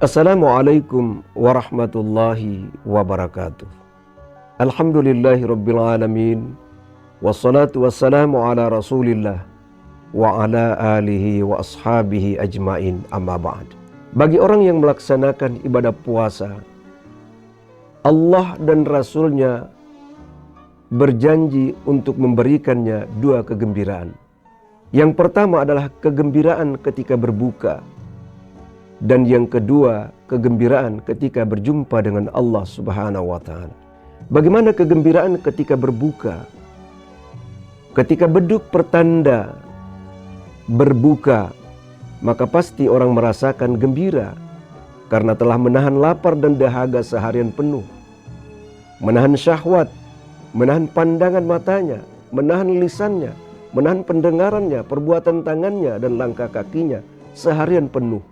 Assalamualaikum warahmatullahi wabarakatuh. Alhamdulillahi rabbil alamin. Wassalatu wassalamu ala rasulillah wa ala alihi wa ashabihi ajmain, amma ba'd. Bagi orang yang melaksanakan ibadah puasa, Allah dan Rasulnya berjanji untuk memberikannya dua kegembiraan. Yang pertama adalah kegembiraan ketika berbuka, dan yang kedua, kegembiraan ketika berjumpa dengan Allah Subhanahu wa Ta'ala. Bagaimana kegembiraan ketika berbuka? Ketika beduk pertanda berbuka, maka pasti orang merasakan gembira karena telah menahan lapar dan dahaga seharian penuh, menahan syahwat, menahan pandangan matanya, menahan lisannya, menahan pendengarannya, perbuatan tangannya dan langkah kakinya seharian penuh.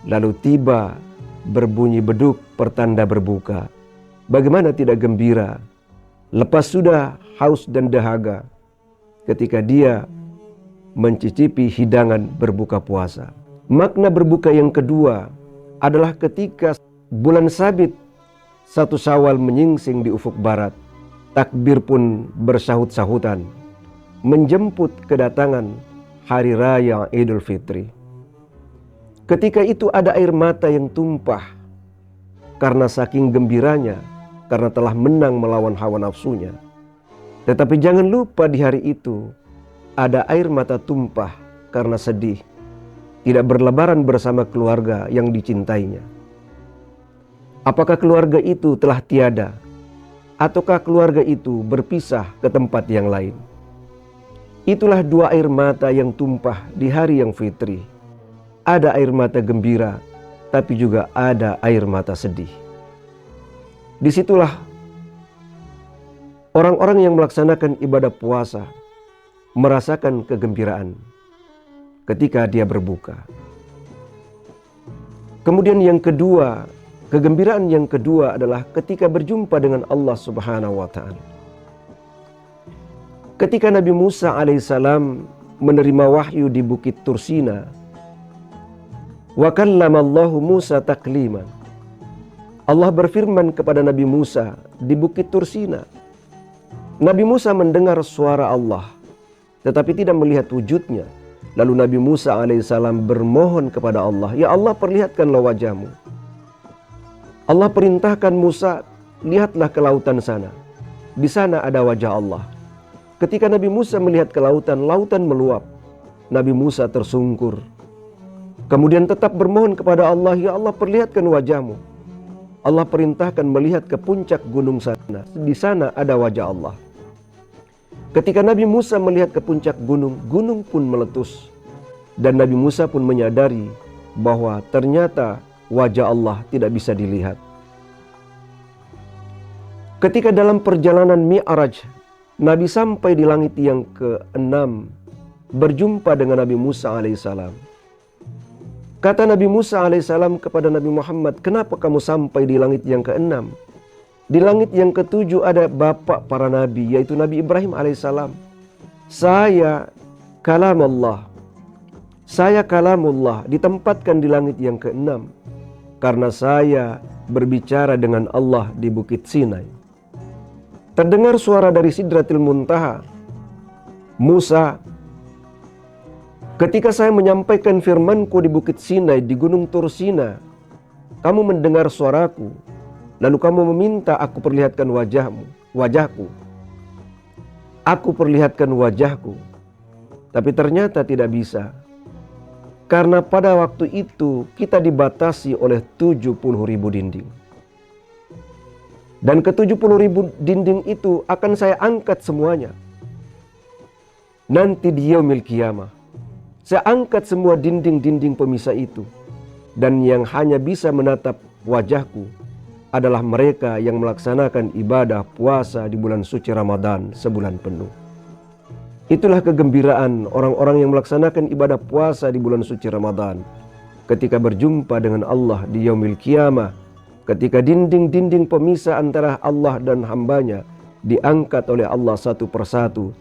Lalu tiba berbunyi beduk pertanda berbuka. Bagaimana tidak gembira lepas sudah haus dan dahaga ketika dia mencicipi hidangan berbuka puasa. Makna berbuka yang kedua adalah ketika bulan sabit 1 Syawal menyingsing di ufuk barat, takbir pun bersahut-sahutan menjemput kedatangan hari raya Idul Fitri. Ketika itu ada air mata yang tumpah karena saking gembiranya, karena telah menang melawan hawa nafsunya. Tetapi jangan lupa di hari itu ada air mata tumpah karena sedih, tidak berlebaran bersama keluarga yang dicintainya. Apakah keluarga itu telah tiada, ataukah keluarga itu berpisah ke tempat yang lain? Itulah dua air mata yang tumpah di hari yang fitri. Ada air mata gembira, tapi juga ada air mata sedih. Disitulah orang-orang yang melaksanakan ibadah puasa merasakan kegembiraan ketika dia berbuka. Kemudian yang kedua, kegembiraan yang kedua adalah ketika berjumpa dengan Allah Subhanahu wa Ta'ala. Ketika Nabi Musa alaihissalam menerima wahyu di Bukit Tursina, wa kallamallahu Musa takliman. Allah berfirman kepada Nabi Musa di Bukit Tursina. Nabi Musa mendengar suara Allah tetapi tidak melihat wujudnya. Lalu Nabi Musa alaihissalam bermohon kepada Allah, "Ya Allah, perlihatkanlah wajahmu." Allah perintahkan Musa, "Lihatlah ke lautan sana. Di sana ada wajah Allah." Ketika Nabi Musa melihat ke lautan, lautan meluap. Nabi Musa tersungkur. Kemudian tetap bermohon kepada Allah, "Ya Allah, perlihatkan wajahmu." Allah perintahkan melihat ke puncak gunung sana. Di sana ada wajah Allah. Ketika Nabi Musa melihat ke puncak gunung, gunung pun meletus. Dan Nabi Musa pun menyadari bahwa ternyata wajah Allah tidak bisa dilihat. Ketika dalam perjalanan Mi'raj, Nabi sampai di langit yang ke-6, berjumpa dengan Nabi Musa alaihissalam. Kata Nabi Musa alaihissalam kepada Nabi Muhammad, "Kenapa kamu sampai di langit yang ke-6? Di langit yang ke-7 ada bapak para nabi, yaitu Nabi Ibrahim alaihissalam. Saya kalamullah, ditempatkan di langit yang ke-6 karena saya berbicara dengan Allah di Bukit Sinai." Terdengar suara dari Sidratil Muntaha, "Musa, ketika saya menyampaikan firmanku di Bukit Sinai, di Gunung Tursina, kamu mendengar suaraku, lalu kamu meminta aku perlihatkan wajahku. Aku perlihatkan wajahku, tapi ternyata tidak bisa. Karena pada waktu itu kita dibatasi oleh 70.000 dinding. Dan ke 70.000 dinding itu akan saya angkat semuanya. Nanti di yaumil qiyamah, saya angkat semua dinding-dinding pemisah itu. Dan yang hanya bisa menatap wajahku adalah mereka yang melaksanakan ibadah puasa di bulan suci Ramadan sebulan penuh." Itulah kegembiraan orang-orang yang melaksanakan ibadah puasa di bulan suci Ramadan ketika berjumpa dengan Allah di yaumil qiyamah, ketika dinding-dinding pemisah antara Allah dan hambanya diangkat oleh Allah satu persatu,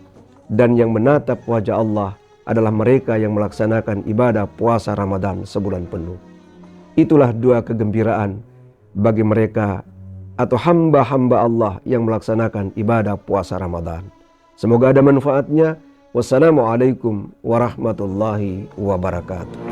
dan yang menatap wajah Allah adalah mereka yang melaksanakan ibadah puasa Ramadan sebulan penuh. Itulah dua kegembiraan bagi mereka atau hamba-hamba Allah yang melaksanakan ibadah puasa Ramadan. Semoga ada manfaatnya. Wassalamualaikum warahmatullahi wabarakatuh.